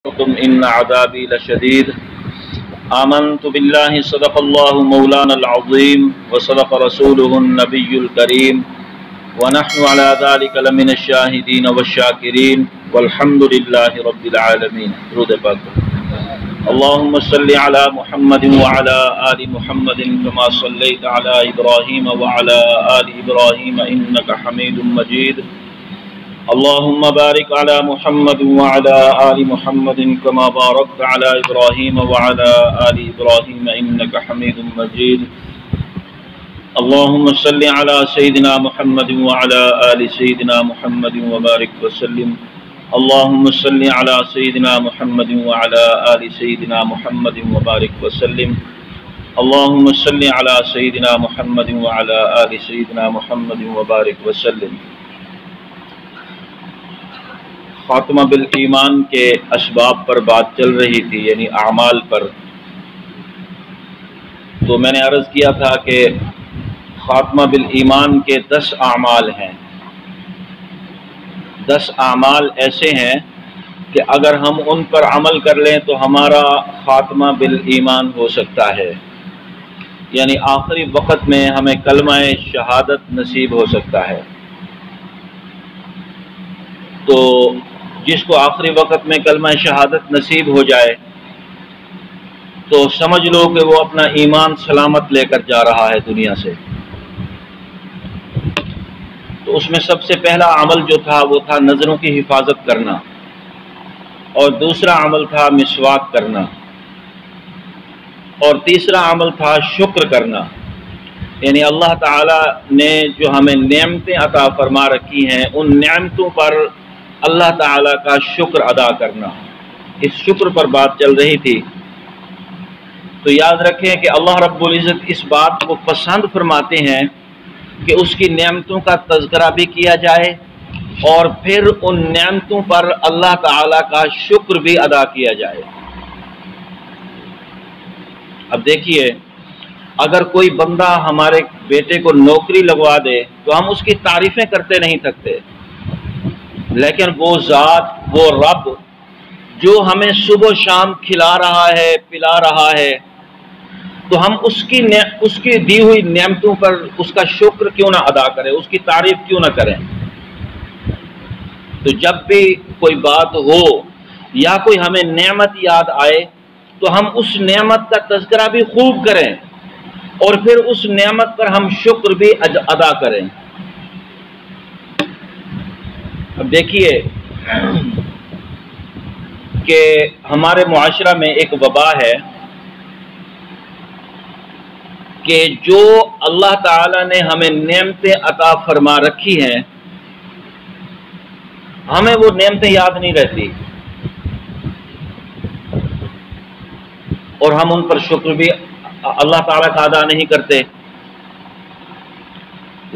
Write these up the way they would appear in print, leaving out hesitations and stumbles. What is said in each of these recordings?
إن عذابي لشديد. آمنت بالله صدق الله مولانا العظيم وصدق رسوله النبي الكريم ونحن على ذلك لمن الشاهدين والشاكرين والحمد لله رب العالمين. درود پاک. اللهم صل على محمد وعلى آل محمد كما صليت على إبراهيم وعلى آل إبراهيم إنك حميد مجيد. اللهم بارك على محمد وعلى آل محمد كما باركت على إبراهيم وعلى آل إبراهيم إنك حميد مجيد. اللهم صل على سيدنا محمد وعلى آل سيدنا محمد وبارك وسلم. اللهم صل على سيدنا محمد وعلى آل سيدنا محمد وبارك وسلم. اللهم صل على سيدنا محمد وعلى آل سيدنا محمد وبارك وسلم. خاتمہ بالایمان کے اسباب پر بات چل رہی تھی، یعنی اعمال پر. تو میں نے عرض کیا تھا کہ خاتمہ بالایمان کے 10 اعمال ہیں. 10 اعمال ایسے ہیں کہ اگر ہم ان پر عمل کر لیں تو ہمارا خاتمہ بالایمان ہو سکتا ہے، یعنی آخری وقت میں ہمیں کلمہ شہادت نصیب ہو سکتا ہے. تو جس کو آخری وقت میں کلمہ شہادت نصیب ہو جائے تو سمجھ لو کہ وہ اپنا ایمان سلامت لے کر جا رہا ہے دنیا سے. تو اس میں سب سے پہلا عمل جو تھا وہ تھا نظروں کی حفاظت کرنا، اور دوسرا عمل تھا مسواک کرنا، اور تیسرا عمل تھا شکر کرنا. یعنی اللہ تعالیٰ نے جو ہمیں نعمتیں عطا فرما رکھی ہیں ان نعمتوں پر اللہ تعالیٰ کا شکر ادا کرنا. اس شکر پر بات چل رہی تھی. تو یاد رکھیں کہ اللہ رب العزت اس بات کو پسند فرماتے ہیں کہ اس کی نعمتوں کا تذکرہ بھی کیا جائے اور پھر ان نعمتوں پر اللہ تعالیٰ کا شکر بھی ادا کیا جائے. اب دیکھیے، اگر کوئی بندہ ہمارے بیٹے کو نوکری لگوا دے تو ہم اس کی تعریفیں کرتے نہیں تھکتے، لیکن وہ ذات، وہ رب جو ہمیں صبح و شام کھلا رہا ہے، پلا رہا ہے، تو ہم اس کی دی ہوئی نعمتوں پر اس کا شکر کیوں نہ ادا کریں، اس کی تعریف کیوں نہ کریں. تو جب بھی کوئی بات ہو یا کوئی ہمیں نعمت یاد آئے تو ہم اس نعمت کا تذکرہ بھی خوب کریں اور پھر اس نعمت پر ہم شکر بھی ادا کریں. اب دیکھیے کہ ہمارے معاشرہ میں ایک وبا ہے کہ جو اللہ تعالیٰ نے ہمیں نعمتیں عطا فرما رکھی ہیں ہمیں وہ نعمتیں یاد نہیں رہتی اور ہم ان پر شکر بھی اللہ تعالیٰ کا ادا نہیں کرتے.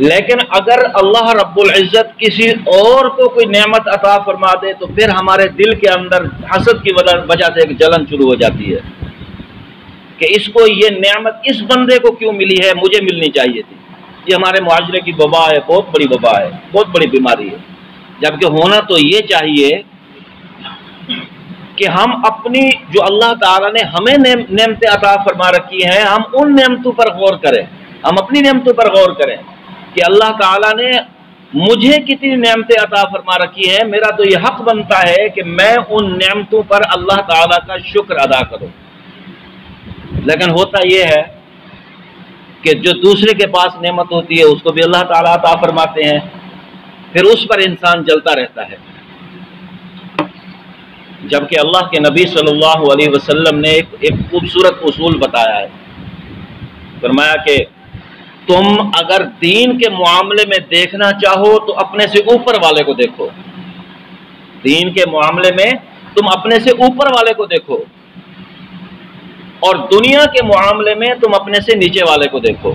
لیکن اگر اللہ رب العزت کسی اور کو کوئی نعمت عطا فرما دے تو پھر ہمارے دل کے اندر حسد کی وجہ سے ایک جلن شروع ہو جاتی ہے کہ اس کو یہ نعمت اس بندے کو کیوں ملی ہے، مجھے ملنی چاہیے تھی. یہ ہمارے معاشرے کی وبا ہے، بہت بڑی وبا ہے، بہت بڑی بیماری ہے. جبکہ ہونا تو یہ چاہیے کہ ہم اپنی جو اللہ تعالیٰ نے ہمیں نعمتیں عطا فرما رکھی ہیں ہم ان نعمتوں پر غور کریں، ہم اپنی نعمتوں پر غور کریں کہ اللہ تعالیٰ نے مجھے کتنی نعمتیں عطا فرما رکھی ہیں. میرا تو یہ حق بنتا ہے کہ میں ان نعمتوں پر اللہ تعالیٰ کا شکر ادا کروں. لیکن ہوتا یہ ہے کہ جو دوسرے کے پاس نعمت ہوتی ہے اس کو بھی اللہ تعالیٰ عطا فرماتے ہیں، پھر اس پر انسان جلتا رہتا ہے. جبکہ اللہ کے نبی صلی اللہ علیہ وسلم نے ایک خوبصورت اصول بتایا ہے. فرمایا کہ تم اگر دین کے معاملے میں دیکھنا چاہو تو اپنے سے اوپر والے کو دیکھو. دین کے معاملے میں تم اپنے سے اوپر والے کو دیکھو اور دنیا کے معاملے میں تم اپنے سے نیچے والے کو دیکھو.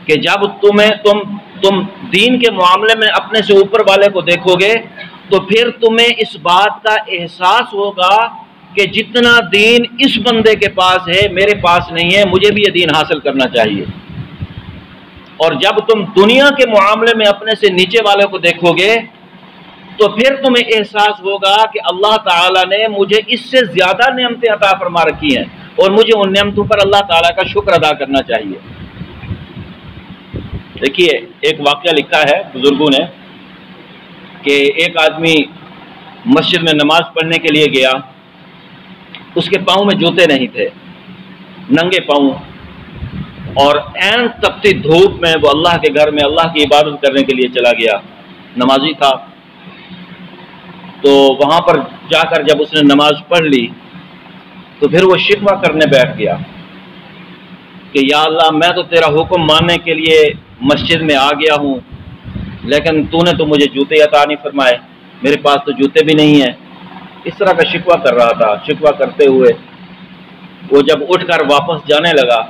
کہ جب تم دین کے معاملے میں اپنے سے اوپر والے کو دیکھو گے تو پھر تمہیں اس بات کا احساس ہوگا کہ جتنا دین اس بندے کے پاس ہے میرے پاس نہیں ہے، مجھے بھی یہ دین حاصل کرنا چاہیے. اور جب تم دنیا کے معاملے میں اپنے سے نیچے والے کو دیکھو گے تو پھر تمہیں احساس ہوگا کہ اللہ تعالیٰ نے مجھے اس سے زیادہ نعمتیں عطا فرما رکھی ہیں اور مجھے ان نعمتوں پر اللہ تعالیٰ کا شکر ادا کرنا چاہیے۔ دیکھیے ایک واقعہ لکھا ہے بزرگوں نے کہ ایک آدمی مسجد میں نماز پڑھنے کے لیے گیا، اس کے پاؤں میں جوتے نہیں تھے، ننگے پاؤں، اور عین تپتی دھوپ میں وہ اللہ کے گھر میں اللہ کی عبادت کرنے کے لیے چلا گیا، نمازی تھا۔ تو وہاں پر جا کر جب اس نے نماز پڑھ لی تو پھر وہ شکوہ کرنے بیٹھ گیا کہ یا اللہ میں تو تیرا حکم ماننے کے لیے مسجد میں آ گیا ہوں، لیکن تو نے تو مجھے جوتے عطا نہیں فرمائے، میرے پاس تو جوتے بھی نہیں ہیں۔ اس طرح کا شکوہ کر رہا تھا۔ شکوہ کرتے ہوئے وہ جب اٹھ کر واپس جانے لگا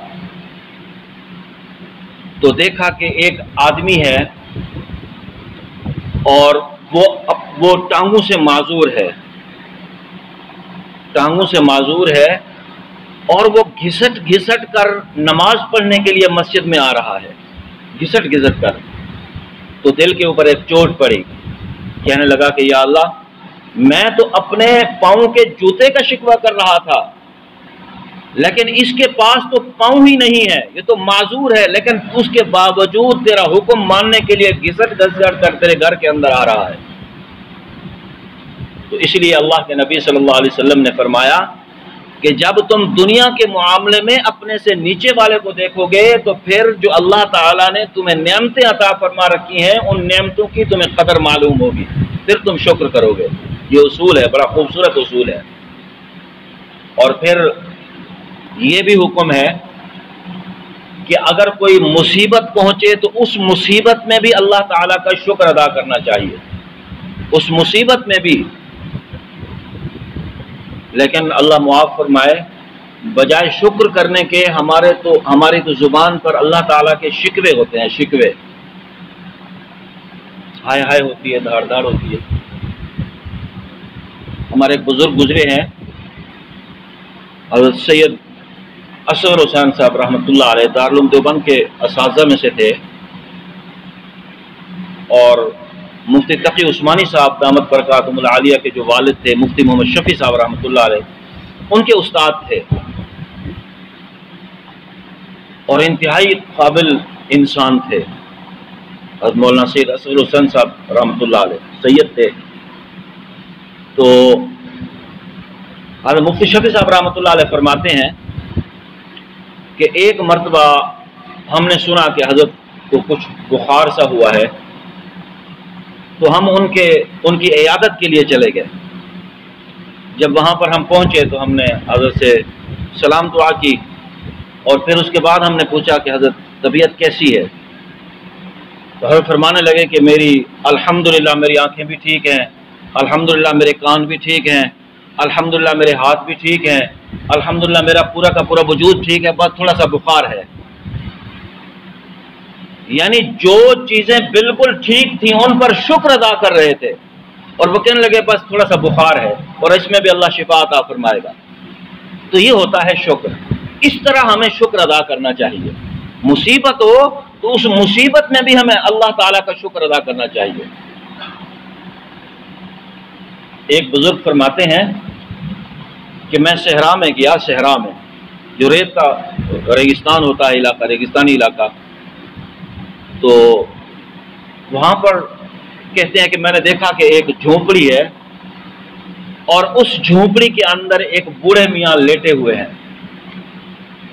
تو دیکھا کہ ایک آدمی ہے اور وہ ٹانگوں سے معذور ہے، ٹانگوں سے معذور ہے، اور وہ گھسٹ گھسٹ کر نماز پڑھنے کے لیے مسجد میں آ رہا ہے، گھسٹ گھسٹ کر۔ تو دل کے اوپر ایک چوٹ پڑی، کہنے لگا کہ یا اللہ میں تو اپنے پاؤں کے جوتے کا شکوہ کر رہا تھا، لیکن اس کے پاس تو پاؤں ہی نہیں ہے، یہ تو معذور ہے، لیکن اس کے باوجود تیرا حکم ماننے کے لیے گھسٹ گھسٹ کر تیرے گھر کے اندر آ رہا ہے۔ تو اس لیے اللہ کے نبی صلی اللہ علیہ وسلم نے فرمایا کہ جب تم دنیا کے معاملے میں اپنے سے نیچے والے کو دیکھو گے تو پھر جو اللہ تعالیٰ نے تمہیں نعمتیں عطا فرما رکھی ہیں ان نعمتوں کی تمہیں قدر معلوم ہوگی، پھر تم شکر کرو گے۔ یہ اصول ہے، بڑا خوبصورت اصول ہے۔ اور پھر یہ بھی حکم ہے کہ اگر کوئی مصیبت پہنچے تو اس مصیبت میں بھی اللہ تعالیٰ کا شکر ادا کرنا چاہیے، اس مصیبت میں بھی۔ لیکن اللہ معاف فرمائے، بجائے شکر کرنے کے ہماری تو زبان پر اللہ تعالیٰ کے شکوے ہوتے ہیں، شکوے، ہائے ہائے ہوتی ہے، دھاڑ دھاڑ ہوتی ہے۔ ہمارے ایک بزرگ گزرے ہیں، حضرت سید اصغر حسین صاحب رحمۃ اللہ علیہ، دارالعلوم دیوبند کے اساتذہ میں سے تھے، اور مفتی تقی عثمانی صاحب دامت برکاتہم العالیہ کے جو والد تھے مفتی محمد شفیع صاحب رحمۃ اللہ علیہ، ان کے استاد تھے، اور انتہائی قابل انسان تھے۔ حضرت مولانا سید اصغر حسین صاحب رحمۃ اللہ علیہ سید تھے۔ تو حضرت مفتی شفیع صاحب رحمۃ اللہ علیہ فرماتے ہیں کہ ایک مرتبہ ہم نے سنا کہ حضرت کو کچھ بخار سا ہوا ہے، تو ہم ان کی عیادت کے لیے چلے گئے۔ جب وہاں پر ہم پہنچے تو ہم نے حضرت سے سلام دعا کی، اور پھر اس کے بعد ہم نے پوچھا کہ حضرت طبیعت کیسی ہے؟ تو حضرت فرمانے لگے کہ الحمدللہ میری آنکھیں بھی ٹھیک ہیں، الحمدللہ میرے کان بھی ٹھیک ہیں، الحمدللہ میرے ہاتھ بھی ٹھیک ہیں، الحمدللہ میرا پورا کا پورا وجود ٹھیک ہے، بس تھوڑا سا بخار ہے۔ یعنی جو چیزیں بالکل ٹھیک تھیں ان پر شکر ادا کر رہے تھے، اور وہ کہنے لگے بس تھوڑا سا بخار ہے اور اس میں بھی اللہ شفا عطا فرمائے گا۔ تو یہ ہوتا ہے شکر۔ اس طرح ہمیں شکر ادا کرنا چاہیے، مصیبت ہو تو اس مصیبت میں بھی ہمیں اللہ تعالیٰ کا شکر ادا کرنا چاہیے۔ ایک بزرگ فرماتے ہیں کہ میں صحرا میں گیا، صحرا میں جو ریت کا ریگستان ہوتا ہے علاقہ، ریگستانی علاقہ، تو وہاں پر کہتے ہیں کہ میں نے دیکھا کہ ایک جھونپڑی ہے، اور اس جھونپڑی کے اندر ایک بوڑھے میاں لیٹے ہوئے ہیں،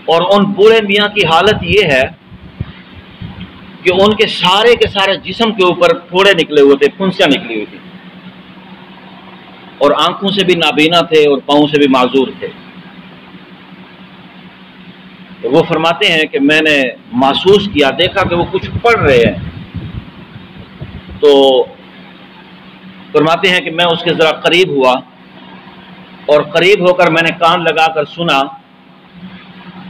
اور ان بوڑھے میاں کی حالت یہ ہے کہ ان کے سارے جسم کے اوپر پھوڑے نکلے ہوئے تھے، پھنسیاں نکلی ہوئی تھی، اور آنکھوں سے بھی نابینا تھے اور پاؤں سے بھی معذور تھے۔ تو وہ فرماتے ہیں کہ میں نے محسوس کیا، دیکھا کہ وہ کچھ پڑھ رہے ہیں، تو فرماتے ہیں کہ میں اس کے ذرا قریب ہوا، اور قریب ہو کر میں نے کان لگا کر سنا،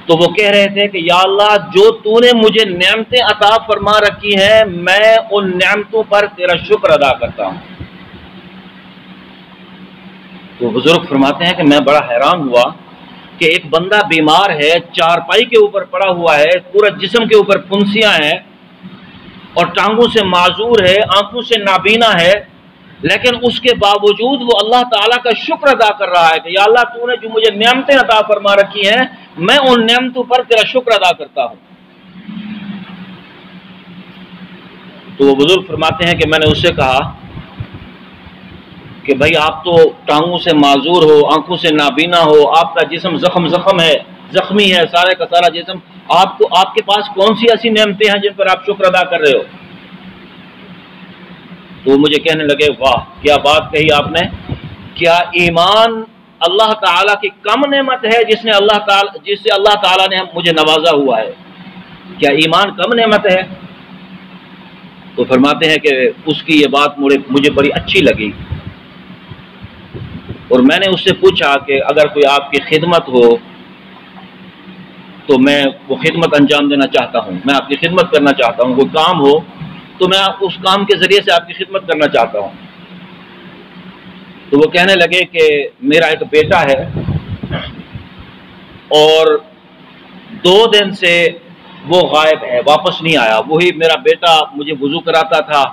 تو وہ کہہ رہے تھے کہ یا اللہ جو تو نے مجھے نعمتیں عطا فرما رکھی ہیں میں ان نعمتوں پر تیرا شکر ادا کرتا ہوں۔ تو بزرگ فرماتے ہیں کہ میں بڑا حیران ہوا کہ ایک بندہ بیمار ہے، چارپائی کے اوپر پڑا ہوا ہے، پورا جسم کے اوپر پھنسیاں ہیں، اور ٹانگوں سے معذور ہے، آنکھوں سے نابینا ہے، لیکن اس کے باوجود وہ اللہ تعالیٰ کا شکر ادا کر رہا ہے کہ یا اللہ تو نے جو مجھے نعمتیں عطا فرما رکھی ہیں، میں ان نعمتوں پر تیرا شکر ادا کرتا ہوں۔ تو وہ بزرگ فرماتے ہیں کہ میں نے اس سے کہا کہ بھائی آپ تو ٹانگوں سے معذور ہو، آنکھوں سے نابینا ہو، آپ کا جسم زخمی ہے، سارے کا سارا جسم، آپ کے پاس کون سی ایسی نعمتیں ہیں جن پر آپ شکر ادا کر رہے ہو؟ تو وہ مجھے کہنے لگے واہ کیا بات کہی آپ نے، کیا ایمان اللہ تعالیٰ کی کم نعمت ہے جس سے اللہ تعالیٰ نے مجھے نوازا ہوا ہے؟ کیا ایمان کم نعمت ہے؟ تو فرماتے ہیں کہ اس کی یہ بات مجھے بڑی اچھی لگی، اور میں نے اس سے پوچھا کہ اگر کوئی آپ کی خدمت ہو تو میں وہ خدمت انجام دینا چاہتا ہوں، میں آپ کی خدمت کرنا چاہتا ہوں، کوئی کام ہو تو میں اس کام کے ذریعے سے آپ کی خدمت کرنا چاہتا ہوں۔ تو وہ کہنے لگے کہ میرا ایک بیٹا ہے اور 2 دن سے وہ غائب ہے، واپس نہیں آیا۔ وہی میرا بیٹا مجھے وضو کراتا تھا،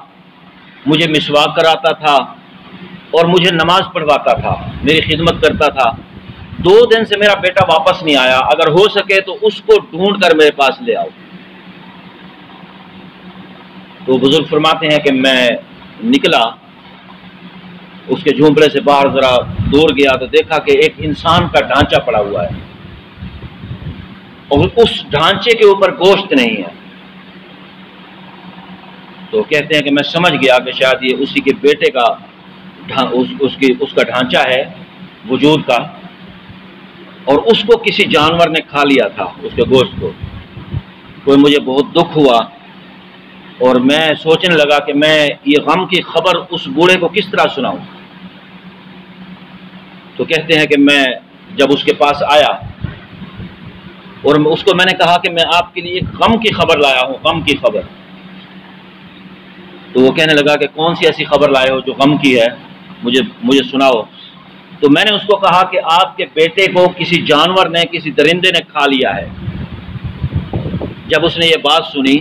مجھے مسواک کراتا تھا اور مجھے نماز پڑھواتا تھا، میری خدمت کرتا تھا۔ 2 دن سے میرا بیٹا واپس نہیں آیا، اگر ہو سکے تو اس کو ڈھونڈ کر میرے پاس لے آؤ۔ تو بزرگ فرماتے ہیں کہ میں نکلا، اس کے جھونپڑے سے باہر ذرا دور گیا تو دیکھا کہ ایک انسان کا ڈھانچہ پڑا ہوا ہے اور اس ڈھانچے کے اوپر گوشت نہیں ہے۔ تو کہتے ہیں کہ میں سمجھ گیا کہ شاید یہ اسی کے بیٹے کا اس کا ڈھانچہ ہے وجود کا، اور اس کو کسی جانور نے کھا لیا تھا، اس کے گوشت کو۔ تو مجھے بہت دکھ ہوا اور میں سوچنے لگا کہ میں یہ غم کی خبر اس بوڑھے کو کس طرح سناؤں۔ تو کہتے ہیں کہ میں جب اس کے پاس آیا اور اس کو میں نے کہا کہ میں آپ کے لیے ایک غم کی خبر لایا ہوں، غم کی خبر۔ تو وہ کہنے لگا کہ کون سی ایسی خبر لائے ہو جو غم کی ہے، مجھے سناؤ۔ تو میں نے اس کو کہا کہ آپ کے بیٹے کو کسی جانور نے، کسی درندے نے کھا لیا ہے۔ جب اس نے یہ بات سنی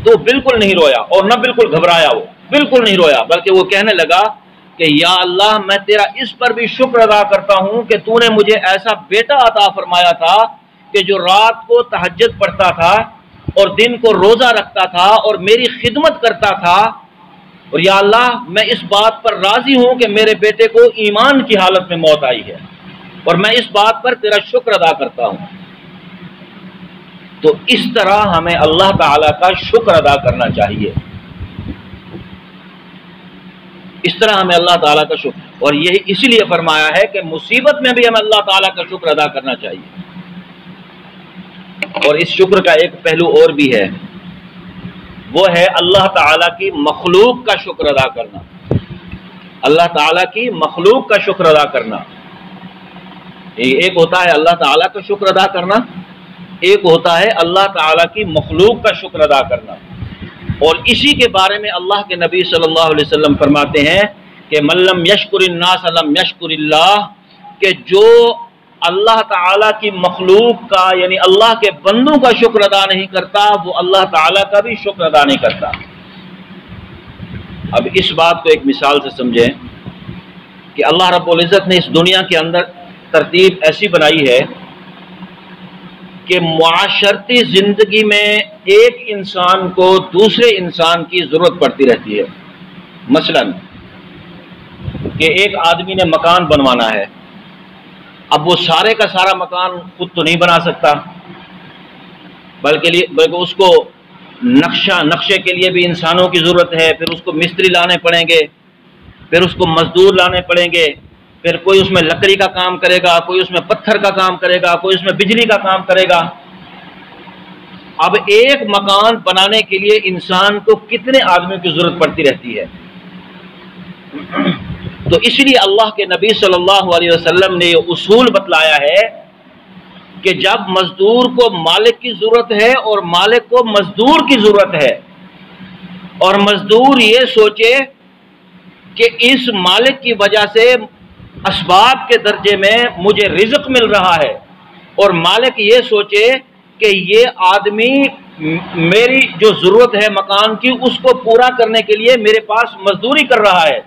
تو بالکل نہیں رویا اور نہ بالکل گھبرایا، وہ بالکل نہیں رویا، بلکہ وہ کہنے لگا کہ یا اللہ میں تیرا اس پر بھی شکر ادا کرتا ہوں کہ تو نے مجھے ایسا بیٹا عطا فرمایا تھا کہ جو رات کو تہجد پڑھتا تھا اور دن کو روزہ رکھتا تھا اور میری خدمت کرتا تھا، اور یا اللہ میں اس بات پر راضی ہوں کہ میرے بیٹے کو ایمان کی حالت میں موت آئی ہے اور میں اس بات پر تیرا شکر ادا کرتا ہوں۔ تو اس طرح ہمیں اللہ تعالیٰ کا شکر ادا کرنا چاہیے، اس طرح ہمیں اللہ تعالیٰ کا شکر، اور یہی اسی لیے فرمایا ہے کہ مصیبت میں بھی ہمیں اللہ تعالیٰ کا شکر ادا کرنا چاہیے۔ اور اس شکر کا ایک پہلو اور بھی ہے، وہ ہے اللہ تعالیٰ کی مخلوق کا شکر ادا کرنا، اللہ تعالیٰ کی مخلوق کا شکر ادا کرنا۔ ایک ہوتا ہے اللہ تعالیٰ کا شکر ادا کرنا، ایک ہوتا ہے اللہ تعالیٰ کی مخلوق کا شکر ادا کرنا۔ اور اسی کے بارے میں اللہ کے نبی صلی اللہ علیہ وسلم فرماتے ہیں کہ من لم یشکر الناس لم یشکر اللہ، کہ جو اللہ تعالیٰ کی مخلوق کا یعنی اللہ کے بندوں کا شکر ادا نہیں کرتا، وہ اللہ تعالیٰ کا بھی شکر ادا نہیں کرتا۔ اب اس بات کو ایک مثال سے سمجھیں کہ اللہ رب العزت نے اس دنیا کے اندر ترتیب ایسی بنائی ہے کہ معاشرتی زندگی میں ایک انسان کو دوسرے انسان کی ضرورت پڑتی رہتی ہے۔ مثلا کہ ایک آدمی نے مکان بنوانا ہے، اب وہ سارے کا سارا مکان خود تو نہیں بنا سکتا، بلکہ اس کو نقشے کے لیے بھی انسانوں کی ضرورت ہے، پھر اس کو مستری لانے پڑیں گے، پھر اس کو مزدور لانے پڑیں گے، پھر کوئی اس میں لکڑی کا کام کرے گا، کوئی اس میں پتھر کا کام کرے گا، کوئی اس میں بجلی کا کام کرے گا۔ اب ایک مکان بنانے کے لیے انسان کو کتنے آدمیوں کی ضرورت پڑتی رہتی ہے؟ تو اس لیے اللہ کے نبی صلی اللہ علیہ وسلم نے یہ اصول بتلایا ہے کہ جب مزدور کو مالک کی ضرورت ہے اور مالک کو مزدور کی ضرورت ہے، اور مزدور یہ سوچے کہ اس مالک کی وجہ سے اسباب کے درجے میں مجھے رزق مل رہا ہے، اور مالک یہ سوچے کہ یہ آدمی میری جو ضرورت ہے مکان کی اس کو پورا کرنے کے لیے میرے پاس مزدوری کر رہا ہے،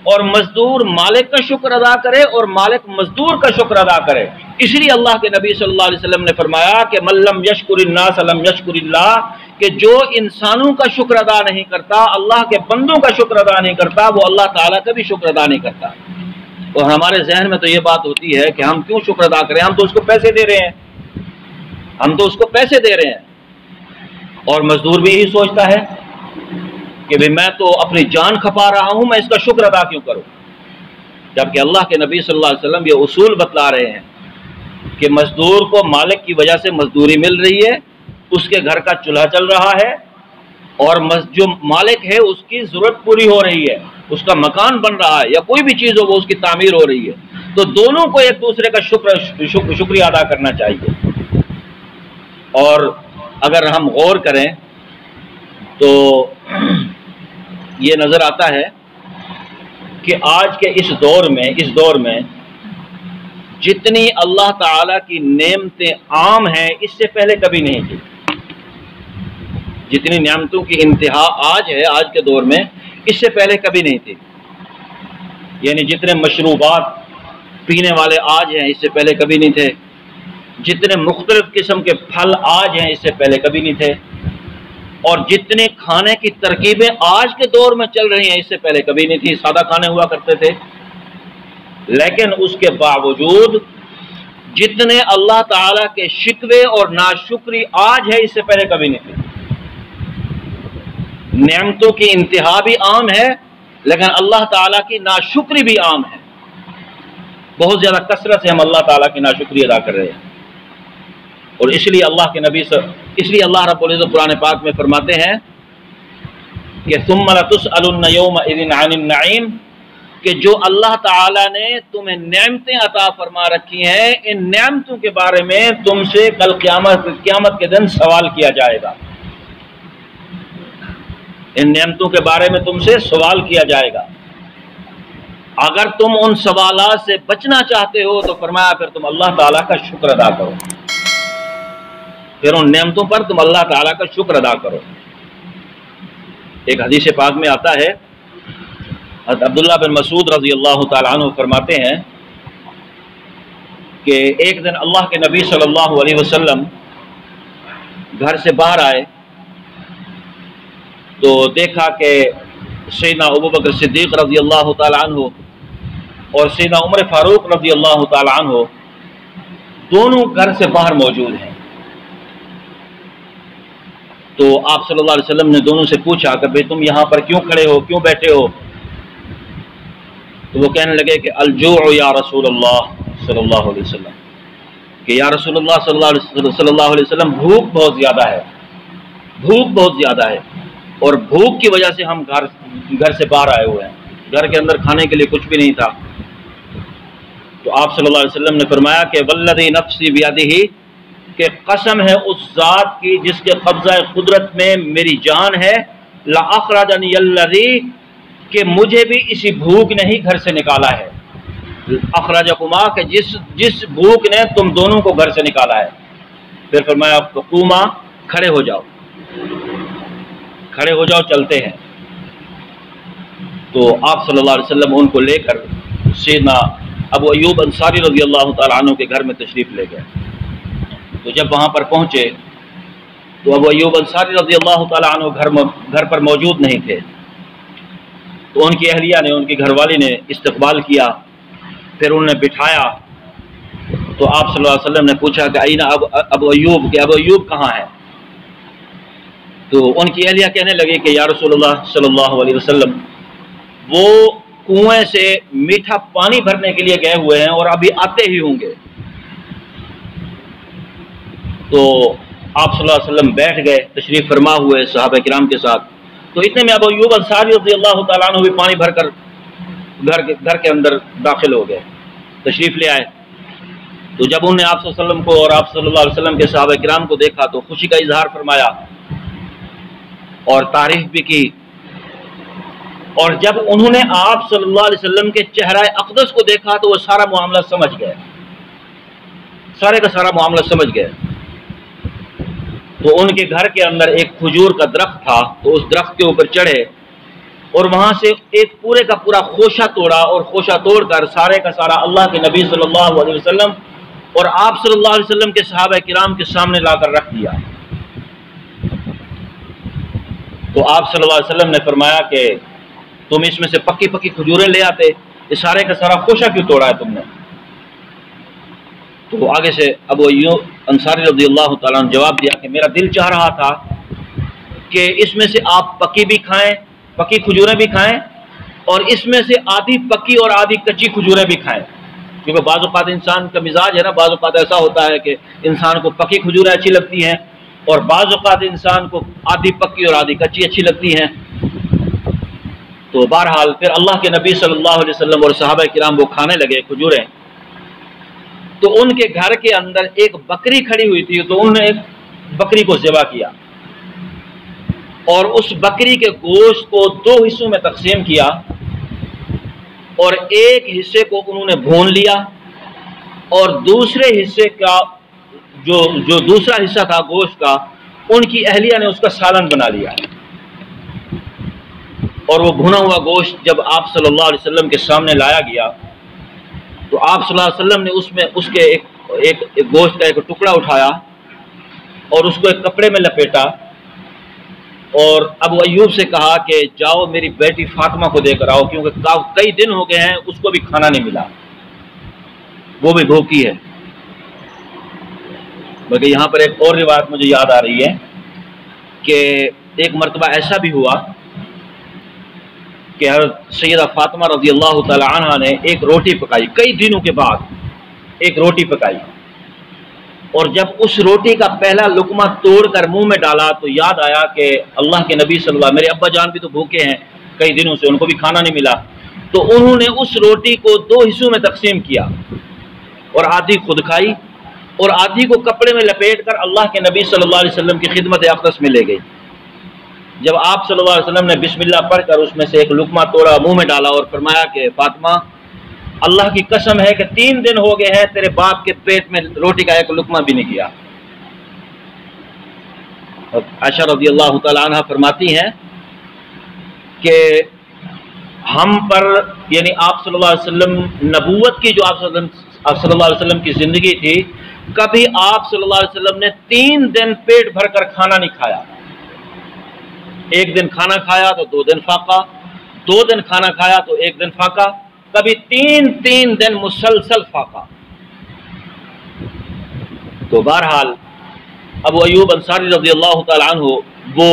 اور مزدور مالک کا شکر ادا کرے اور مالک مزدور کا شکر ادا کرے۔ اس لیے اللہ کے نبی صلی اللہ علیہ وسلم نے فرمایا کہ من لم یشکر الناس لم یشکر اللہ، کہ جو انسانوں کا شکر ادا نہیں کرتا، اللہ کے بندوں کا شکر ادا نہیں کرتا، وہ اللہ تعالیٰ کا بھی شکر ادا نہیں کرتا۔ اور ہمارے ذہن میں تو یہ بات ہوتی ہے کہ ہم کیوں شکر ادا کریں، ہم تو اس کو پیسے دے رہے ہیں، ہم تو اس کو پیسے دے رہے ہیں۔ اور مزدور بھی یہی سوچتا ہے کہ میں تو اپنی جان کھپا رہا ہوں، میں اس کا شکر ادا کیوں کروں؟ جبکہ اللہ کے نبی صلی اللہ علیہ وسلم یہ اصول بتلا رہے ہیں کہ مزدور کو مالک کی وجہ سے مزدوری مل رہی ہے، اس کے گھر کا چولہا چل رہا ہے، اور جو مالک ہے اس کی ضرورت پوری ہو رہی ہے، اس کا مکان بن رہا ہے یا کوئی بھی چیز ہو وہ اس کی تعمیر ہو رہی ہے، تو دونوں کو ایک دوسرے کا شکریہ ادا کرنا چاہیے۔ اور اگر ہم غور کریں تو یہ نظر آتا ہے کہ آج کے اس دور میں جتنی اللہ تعالیٰ کی نعمتیں عام ہیں اس سے پہلے کبھی نہیں تھی۔ جتنی نعمتوں کی انتہا آج ہے آج کے دور میں، اس سے پہلے کبھی نہیں تھی۔ یعنی جتنے مشروبات پینے والے آج ہیں اس سے پہلے کبھی نہیں تھے، جتنے مختلف قسم کے پھل آج ہیں اس سے پہلے کبھی نہیں تھے، اور جتنے کھانے کی ترکیبیں آج کے دور میں چل رہی ہیں اس سے پہلے کبھی نہیں تھی۔ سادہ کھانے ہوا کرتے تھے، لیکن اس کے باوجود جتنے اللہ تعالیٰ کے شکوے اور ناشکری آج ہے اس سے پہلے کبھی نہیں تھی۔ نعمتوں کی انتہا بھی عام ہے، لیکن اللہ تعالیٰ کی ناشکری بھی عام ہے۔ بہت زیادہ کثرت سے ہم اللہ تعالیٰ کی ناشکری ادا کر رہے ہیں، اور اس لیے اللہ رب العزت قرآن پاک میں فرماتے ہیں کہ ثم لتسألن یومئذ عن النعیم، کہ جو اللہ تعالیٰ نے تمہیں نعمتیں عطا فرما رکھی ہیں، ان نعمتوں کے بارے میں تم سے کل قیامت کے دن سوال کیا جائے گا۔ ان نعمتوں کے بارے میں تم سے سوال کیا جائے گا۔ اگر تم ان سوالات سے بچنا چاہتے ہو تو فرمایا پھر تم اللہ تعالیٰ کا شکر ادا کرو، پھر ان نعمتوں پر تم اللہ تعالیٰ کا شکر ادا کرو۔ ایک حدیث پاک میں آتا ہے، حضرت عبداللہ بن مسعود رضی اللہ تعالیٰ عنہ فرماتے ہیں کہ ایک دن اللہ کے نبی صلی اللہ علیہ وسلم گھر سے باہر آئے تو دیکھا کہ سیدنا ابوبکر صدیق رضی اللہ تعالیٰ عنہ اور سیدنا عمر فاروق رضی اللہ تعالیٰ عنہ دونوں گھر سے باہر موجود ہیں۔ تو آپ صلی اللہ علیہ وسلم نے دونوں سے پوچھا کہ بھئی تم یہاں پر کیوں کھڑے ہو، کیوں بیٹھے ہو؟ تو وہ کہنے لگے کہ الجوع یا رسول اللہ صلی اللہ علیہ وسلم، کہ یا رسول اللہ صلی اللہ علیہ وسلم بھوک بہت زیادہ ہے، بھوک بہت زیادہ ہے، اور بھوک کی وجہ سے ہم گھر سے باہر آئے ہوئے ہیں، گھر کے اندر کھانے کے لیے کچھ بھی نہیں تھا۔ تو آپ صلی اللہ علیہ وسلم نے فرمایا کہ والذی نفسی بیدہ، کہ قسم ہے اس ذات کی جس کے قبضہ قدرت میں میری جان ہے، لأخرجنی الذی، کہ مجھے بھی اسی بھوک نے ہی گھر سے نکالا ہے، اخرجکما، کہ جس بھوک نے تم دونوں کو گھر سے نکالا ہے۔ پھر فرمایا قوما، کھڑے ہو جاؤ، کھڑے ہو جاؤ، چلتے ہیں۔ تو آپ صلی اللہ علیہ وسلم ان کو لے کر سیدنا ابو ایوب انصاری رضی اللہ تعالیٰ عنہ کے گھر میں تشریف لے گئے۔ تو جب وہاں پر پہنچے تو ابو ایوب انصاری رضی اللہ تعالیٰ عنہ گھر پر موجود نہیں تھے، تو ان کی اہلیہ نے، ان کی گھر والی نے استقبال کیا، پھر انہوں نے بٹھایا۔ تو آپ صلی اللہ علیہ وسلم نے پوچھا کہ اینا ابو ایوب، کہ ابو ایوب کہاں ہے؟ تو ان کی اہلیہ کہنے لگی کہ یا رسول اللہ صلی اللہ علیہ وسلم وہ کنویں سے میٹھا پانی بھرنے کے لیے گئے ہوئے ہیں اور ابھی آتے ہی ہوں گے۔ تو آپ صلی اللہ علیہ وسلم بیٹھ گئے تشریف فرما ہوئے صحابہ کرام کے ساتھ۔ تو اتنے میں ابو ایوب انصاری رضی اللہ تعالیٰ عنہ بھی پانی بھر کر گھر کے اندر داخل ہو گئے، تشریف لے آئے۔ تو جب انہوں نے آپ صلی اللہ علیہ وسلم کو اور آپ صلی اللہ علیہ وسلم کے صحابہ کرام کو دیکھا تو خوشی کا اظہار فرمایا اور تعریف بھی کی، اور جب انہوں نے آپ صلی اللہ علیہ وسلم کے چہرہ اقدس کو دیکھا تو وہ سارا معاملہ سمجھ گئے، سارے کا سارا معاملہ سمجھ گئے۔ تو ان کے گھر کے اندر ایک کھجور کا درخت تھا، تو اس درخت کے اوپر چڑھے اور وہاں سے ایک پورے کا پورا خوشہ توڑا، اور خوشہ توڑ کر سارے کا سارا اللہ کے نبی صلی اللہ علیہ وسلم اور آپ صلی اللہ علیہ وسلم کے صحابہ کرام کے سامنے لا کر رکھ دیا۔ تو آپ صلی اللہ علیہ وسلم نے فرمایا کہ تم اس میں سے پکی پکی کھجوریں لے آتے، یہ سارے کا سارا خوشہ کیوں توڑا ہے تم نے؟ تو آگے سے ابو ایوب انصاری رضی اللہ تعالیٰ نے جواب دیا کہ میرا دل چاہ رہا تھا کہ اس میں سے آپ پکی بھی کھائیں، پکی کھجوریں بھی کھائیں، اور اس میں سے آدھی پکی اور آدھی کچی کھجوریں بھی کھائیں، کیونکہ بعض اوقات انسان کا مزاج ہے نا، بعض اوقات ایسا ہوتا ہے کہ انسان کو پکی کھجوریں اچھی لگتی ہیں اور بعض اوقات انسان کو آدھی پکی اور آدھی کچی اچھی لگتی ہیں۔ تو بہرحال پھر اللہ کے نبی صلی اللہ علیہ وسلم اور صحابہ کرام وہ کھانے لگے کھجوریں، تو ان کے گھر کے اندر ایک بکری کھڑی ہوئی تھی، تو انہوں نے ایک بکری کو ذبح کیا اور اس بکری کے گوشت کو 2 حصوں میں تقسیم کیا، اور ایک حصے کو انہوں نے بھون لیا، اور دوسرے حصے کا جو دوسرا حصہ تھا گوشت کا، ان کی اہلیہ نے اس کا سالن بنا لیا، اور وہ بھنا ہوا گوشت جب آپ صلی اللہ علیہ وسلم کے سامنے لایا گیا تو آپ صلی اللہ علیہ وسلم نے اس کے ایک گوشت کا ایک ٹکڑا اٹھایا اور اس کو ایک کپڑے میں لپیٹا، اور ابو ایوب سے کہا کہ جاؤ میری بیٹی فاطمہ کو دے کر آؤ، کیونکہ کئی دن ہو گئے ہیں اس کو بھی کھانا نہیں ملا، وہ بھی بھوکی ہے۔ بلکہ یہاں پر ایک اور روایت مجھے یاد آ رہی ہے کہ ایک مرتبہ ایسا بھی ہوا کہ حضرت سیدہ فاطمہ رضی اللہ تعالی عنہ نے ایک روٹی پکائی، کئی دنوں کے بعد ایک روٹی پکائی، اور جب اس روٹی کا پہلا لقمہ توڑ کر منہ میں ڈالا تو یاد آیا کہ اللہ کے نبی صلی اللہ علیہ وسلم، میرے ابا جان بھی تو بھوکے ہیں کئی دنوں سے، ان کو بھی کھانا نہیں ملا، تو انہوں نے اس روٹی کو 2 حصوں میں تقسیم کیا اور آدھی خود کھائی اور آدھی کو کپڑے میں لپیٹ کر اللہ کے نبی صلی اللہ علیہ وسلم کی خدمت اقدس میں لے گئی۔ جب آپ صلی اللہ علیہ وسلم نے بسم اللہ پڑھ کر اس میں سے ایک لقمہ توڑا، منہ میں ڈالا اور فرمایا کہ فاطمہ اللہ کی قسم ہے کہ 3 دن ہو گئے ہیں تیرے باپ کے پیٹ میں روٹی کا ایک لقمہ بھی نہیں گیا۔ عائشہ رضی اللہ تعالی عنہ فرماتی ہیں کہ ہم پر، یعنی آپ صلی اللہ علیہ وسلم نبوت کی جو آپ صلی اللہ علیہ وسلم کی زندگی تھی، کبھی آپ صلی اللہ علیہ وسلم نے 3 دن پیٹ بھر کر کھانا نہیں کھایا۔ ایک دن کھانا کھایا تو 2 دن فاقہ، 2 دن کھانا کھایا تو 1 دن فاقہ، کبھی 3 دن مسلسل فاقہ۔ تو بہرحال ابو ایوب انصاری رضی اللہ تعالی عنہ وہ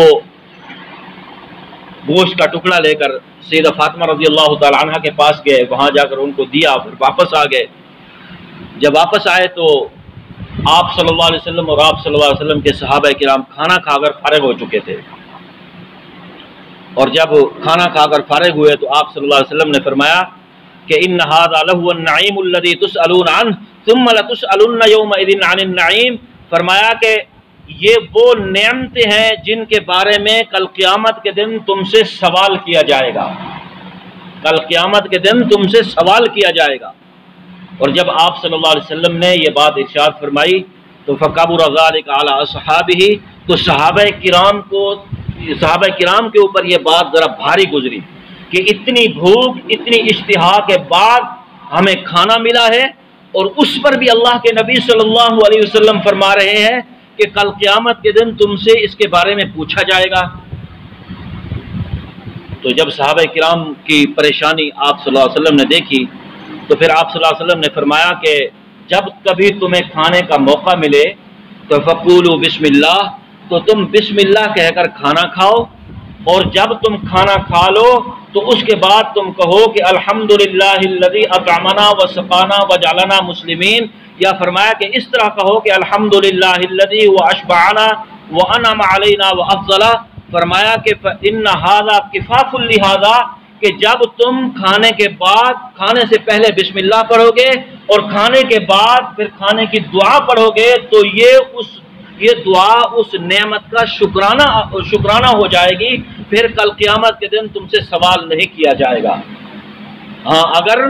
گوشت کا ٹکڑا لے کر سیدہ فاطمہ رضی اللہ تعالی عنہ کے پاس گئے، وہاں جا کر ان کو دیا، پھر واپس آ گئے۔ جب واپس آئے تو آپ صلی اللہ علیہ وسلم اور آپ صلی اللہ علیہ وسلم کے صحابہ کرام کھانا کھا کر فارغ ہو چکے تھے، اور جب کھانا کھا کر فارغ ہوئے تو آپ صلی اللہ علیہ وسلم نے فرمایا کہ ان ھذا لہو النعیم الذی تسألون عنہ ثم لتسألن یومئذ عن النعیم، فرمایا کہ یہ وہ نعمتیں ہیں جن کے بارے میں کل قیامت کے دن تم سے سوال کیا جائے گا، کل قیامت کے دن تم سے سوال کیا جائے گا۔ اور جب آپ صلی اللہ علیہ وسلم نے یہ بات ارشاد فرمائی تو فکبر ذلک علی اصحابہ، تو صحابہ کرام کے اوپر یہ بات ذرا بھاری گزری کہ اتنی بھوک، اتنی اشتہا کے بعد ہمیں کھانا ملا ہے، اور اس پر بھی اللہ کے نبی صلی اللہ علیہ وسلم فرما رہے ہیں کہ کل قیامت کے دن تم سے اس کے بارے میں پوچھا جائے گا۔ تو جب صحابہ کرام کی پریشانی آپ صلی اللہ علیہ وسلم نے دیکھی تو پھر آپ صلی اللہ علیہ وسلم نے فرمایا کہ جب کبھی تمہیں کھانے کا موقع ملے تو فقولوا بسم اللہ، تو تم بسم اللہ کہہ کر کھانا کھاؤ، اور جب تم کھانا کھا لو تو اس کے بعد تم کہو کہ الحمدللہ الذی اطعمنا وسقانا وجعلنا مسلمین، یا فرمایا کہ اس طرح کہو کہ الحمدللہ الذی واشبعنا وانعم علینا وافضل، فرمایا کہ فإن ھذا کفاف لھذا، کہ جب تم کھانے کے بعد، کھانے سے پہلے بسم اللہ پڑھو گے اور کھانے کے بعد پھر کھانے کی دعا پڑھو گے تو یہ دعا اس نعمت کا شکرانہ ہو جائے گی، پھر کل قیامت کے دن تم سے سوال نہیں کیا جائے گا۔ ہاں اگر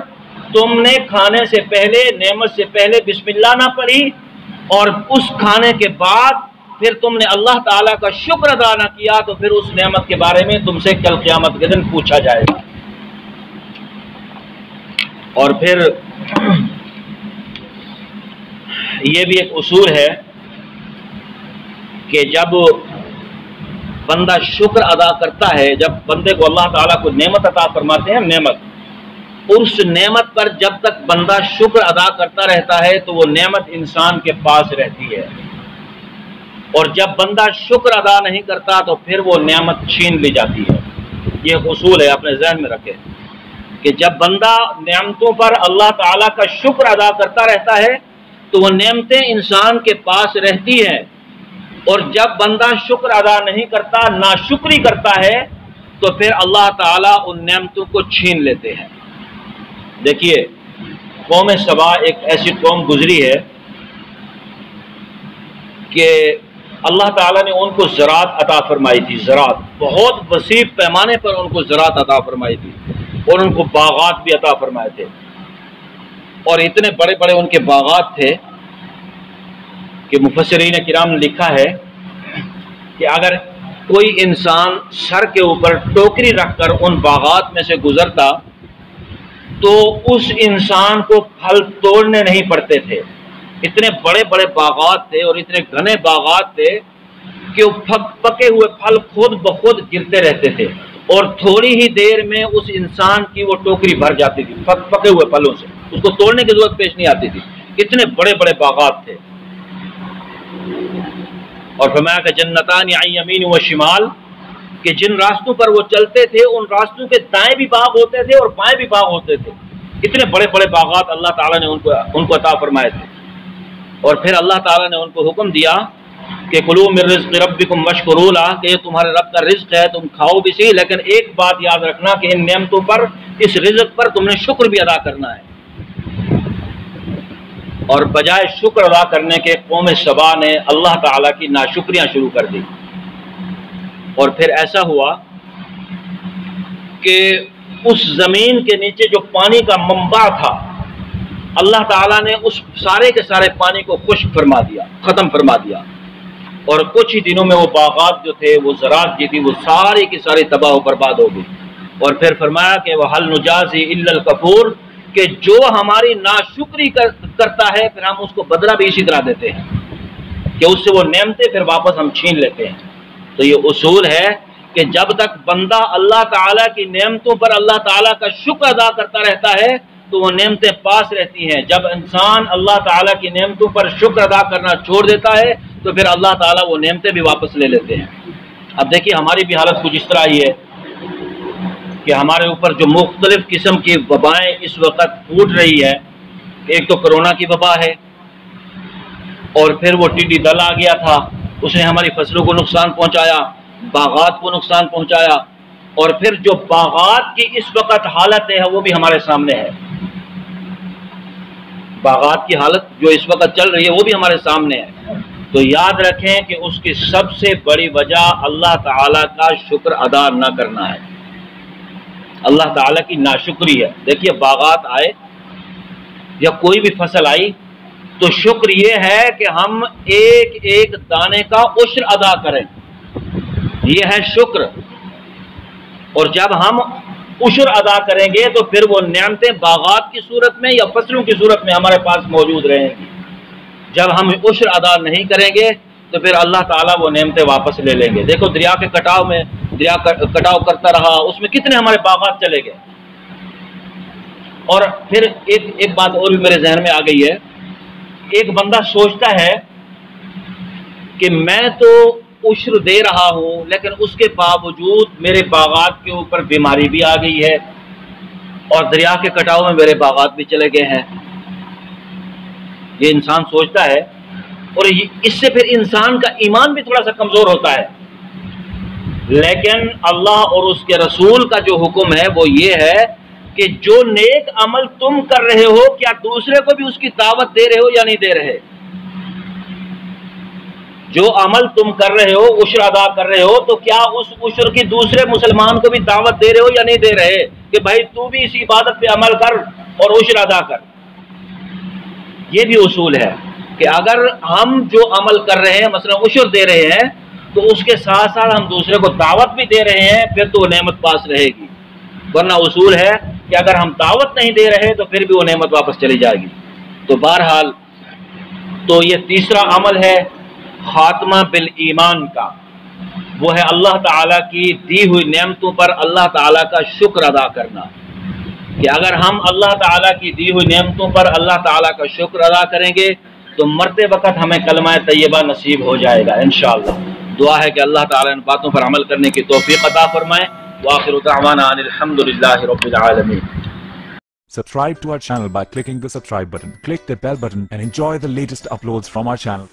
تم نے کھانے سے پہلے، نعمت سے پہلے بسم اللہ نہ پڑھی اور اس کھانے کے بعد پھر تم نے اللہ تعالیٰ کا شکر ادا نہ کیا تو پھر اس نعمت کے بارے میں تم سے کل قیامت کے دن پوچھا جائے گا۔ اور پھر یہ بھی ایک اصول ہے کہ جب بندہ شکر ادا کرتا ہے، جب بندے کو اللہ تعالیٰ کو نعمت عطا فرماتے ہیں، نعمت، اس نعمت پر جب تک بندہ شکر ادا کرتا رہتا ہے تو وہ نعمت انسان کے پاس رہتی ہے، اور جب بندہ شکر ادا نہیں کرتا تو پھر وہ نعمت چھین لی جاتی ہے۔ یہ ایک اصول ہے، اپنے ذہن میں رکھیں کہ جب بندہ نعمتوں پر اللہ تعالیٰ کا شکر ادا کرتا رہتا ہے تو وہ نعمتیں انسان کے پاس رہتی ہیں، اور جب بندہ شکر ادا نہیں کرتا، ناشکری کرتا ہے، تو پھر اللہ تعالیٰ ان نعمتوں کو چھین لیتے ہیں۔ دیکھیے، قوم سبا ایک ایسی قوم گزری ہے کہ اللہ تعالیٰ نے ان کو زراعت عطا فرمائی تھی، زراعت بہت وسیع پیمانے پر ان کو زراعت عطا فرمائی تھی، اور ان کو باغات بھی عطا فرمائے تھے، اور اتنے بڑے بڑے ان کے باغات تھے کہ مفسرین کرام نے لکھا ہے کہ اگر کوئی انسان سر کے اوپر ٹوکری رکھ کر ان باغات میں سے گزرتا تو اس انسان کو پھل توڑنے نہیں پڑتے تھے۔ اتنے بڑے بڑے باغات تھے اور اتنے گھنے باغات تھے کہ وہ پکے ہوئے پھل خود بخود گرتے رہتے تھے، اور تھوڑی ہی دیر میں اس انسان کی وہ ٹوکری بھر جاتی تھی پکے ہوئے پھلوں سے، اس کو توڑنے کی ضرورت پیش نہیں آتی تھی، اتنے بڑے بڑے باغات تھے۔ اور فرمایا کہ جنتان عن یمین و شمال، کہ جن راستوں پر وہ چلتے تھے ان راستوں کے دائیں بھی باغ ہوتے تھے اور بائیں بھی باغ ہوتے تھے۔ اتنے بڑے بڑے باغات اللہ تعالیٰ نے ان کو عطا فرمائے تھے، اور پھر اللہ تعالیٰ نے ان کو حکم دیا کہ کلوا من رزق ربکم واشکروا لہ، کہ یہ تمہارے رب کا رزق ہے، تم کھاؤ بھی صحیح، لیکن ایک بات یاد رکھنا کہ ان نعمتوں پر، اس رزق پر تم نے شکر بھی ادا کرنا ہے۔ اور بجائے شکر ادا کرنے کے قوم سبا نے اللہ تعالیٰ کی ناشکریاں شروع کر دی، اور پھر ایسا ہوا کہ اس زمین کے نیچے جو پانی کا منبع تھا، اللہ تعالیٰ نے اس سارے کے سارے پانی کو خشک فرما دیا، ختم فرما دیا، اور کچھ ہی دنوں میں وہ باغات جو تھے، وہ زراعت جو تھی، وہ ساری کی ساری تباہ و برباد ہو گئی۔ اور پھر فرمایا کہ وَهَلْ نُجَازِي إِلَّا الْكَفُورَ، کہ جو ہماری ناشکری کرتا ہے پھر ہم اس کو بدلہ بھی اسی طرح دیتے ہیں کہ اس سے وہ نعمتیں پھر واپس ہم چھین لیتے ہیں۔ تو یہ اصول ہے کہ جب تک بندہ اللہ تعالیٰ کی نعمتوں پر اللہ تعالیٰ کا شکر ادا کرتا رہتا ہے تو وہ نعمتیں پاس رہتی ہیں۔ جب انسان اللہ تعالیٰ کی نعمتوں پر شکر ادا کرنا چھوڑ دیتا ہے تو پھر اللہ تعالیٰ وہ نعمتیں بھی واپس لے لیتے ہیں۔ اب دیکھیے ہماری بھی حالت کچھ اس طرح ہی ہے کہ ہمارے اوپر جو مختلف قسم کی وبائیں اس وقت پھوٹ رہی ہے، ایک تو کرونا کی وبا ہے، اور پھر وہ ٹڈی دل آ گیا تھا، اس نے ہماری فصلوں کو نقصان پہنچایا، باغات کو نقصان پہنچایا، اور پھر جو باغات کی اس وقت حالت ہے وہ بھی ہمارے سامنے ہے۔ باغات کی حالت جو اس وقت چل رہی ہے وہ بھی ہمارے سامنے ہے۔ تو یاد رکھیں کہ اس کی سب سے بڑی وجہ اللہ تعالیٰ کا شکر ادا نہ کرنا ہے، اللہ تعالیٰ کی ناشکری ہے۔ دیکھیے باغات آئے یا کوئی بھی فصل آئی تو شکر یہ ہے کہ ہم ایک ایک دانے کا عشر ادا کریں، یہ ہے شکر، اور جب ہم عشر ادا کریں گے تو پھر وہ نعمتیں باغات کی صورت میں یا فصلوں کی صورت میں ہمارے پاس موجود رہیں گی۔ جب ہم عشر ادا نہیں کریں گے تو پھر اللہ تعالیٰ وہ نعمتیں واپس لے لیں گے۔ دیکھو دریا کے کٹاؤ میں، دریا کٹاؤ کرتا رہا، اس میں کتنے ہمارے باغات چلے گئے۔ اور پھر ایک بات اور بھی میرے ذہن میں آ گئی ہے، ایک بندہ سوچتا ہے کہ میں تو عشر دے رہا ہوں لیکن اس کے باوجود میرے باغات کے اوپر بیماری بھی آ گئی ہے، اور دریا کے کٹاؤ میں میرے باغات بھی چلے گئے ہیں۔ یہ انسان سوچتا ہے، اور اس سے پھر انسان کا ایمان بھی تھوڑا سا کمزور ہوتا ہے۔ لیکن اللہ اور اس کے رسول کا جو حکم ہے وہ یہ ہے کہ جو نیک عمل تم کر رہے ہو کیا دوسرے کو بھی اس کی دعوت دے رہے ہو یا نہیں دے رہے؟ جو عمل تم کر رہے ہو، عشر ادا کر رہے ہو، تو کیا اس عشر کی دوسرے مسلمان کو بھی دعوت دے رہے ہو یا نہیں دے رہے کہ بھائی تو بھی اس عبادت پہ عمل کر اور عشر ادا کر؟ یہ بھی اصول ہے کہ اگر ہم جو عمل کر رہے ہیں مثلا عشر دے رہے ہیں تو اس کے ساتھ ساتھ ہم دوسرے کو دعوت بھی دے رہے ہیں، پھر تو وہ نعمت پاس رہے گی، ورنہ اصول ہے کہ اگر ہم دعوت نہیں دے رہے تو پھر بھی وہ نعمت واپس چلی جائے گی۔ تو بہرحال تو یہ تیسرا عمل ہے خاتمہ بالایمان کا، وہ ہے اللہ تعالیٰ کی دی ہوئی نعمتوں پر اللہ تعالیٰ کا شکر ادا کرنا، کہ اگر ہم اللہ تعالیٰ کی دی ہوئی نعمتوں پر اللہ تعالیٰ کا شکر ادا کریں گے تو مرتے وقت ہمیں کلمہ طیبہ نصیب ہو جائے گا انشاءاللہ۔ دعا ہے کہ اللہ تعالیٰ ان باتوں پر عمل کرنے کی توفیق عطا فرمائے۔ وآخر دعوانا ان الحمدللہ رب العالمین۔ Subscribe to our channel by clicking the subscribe button. Click the bell button and enjoy the latest uploads from our channel.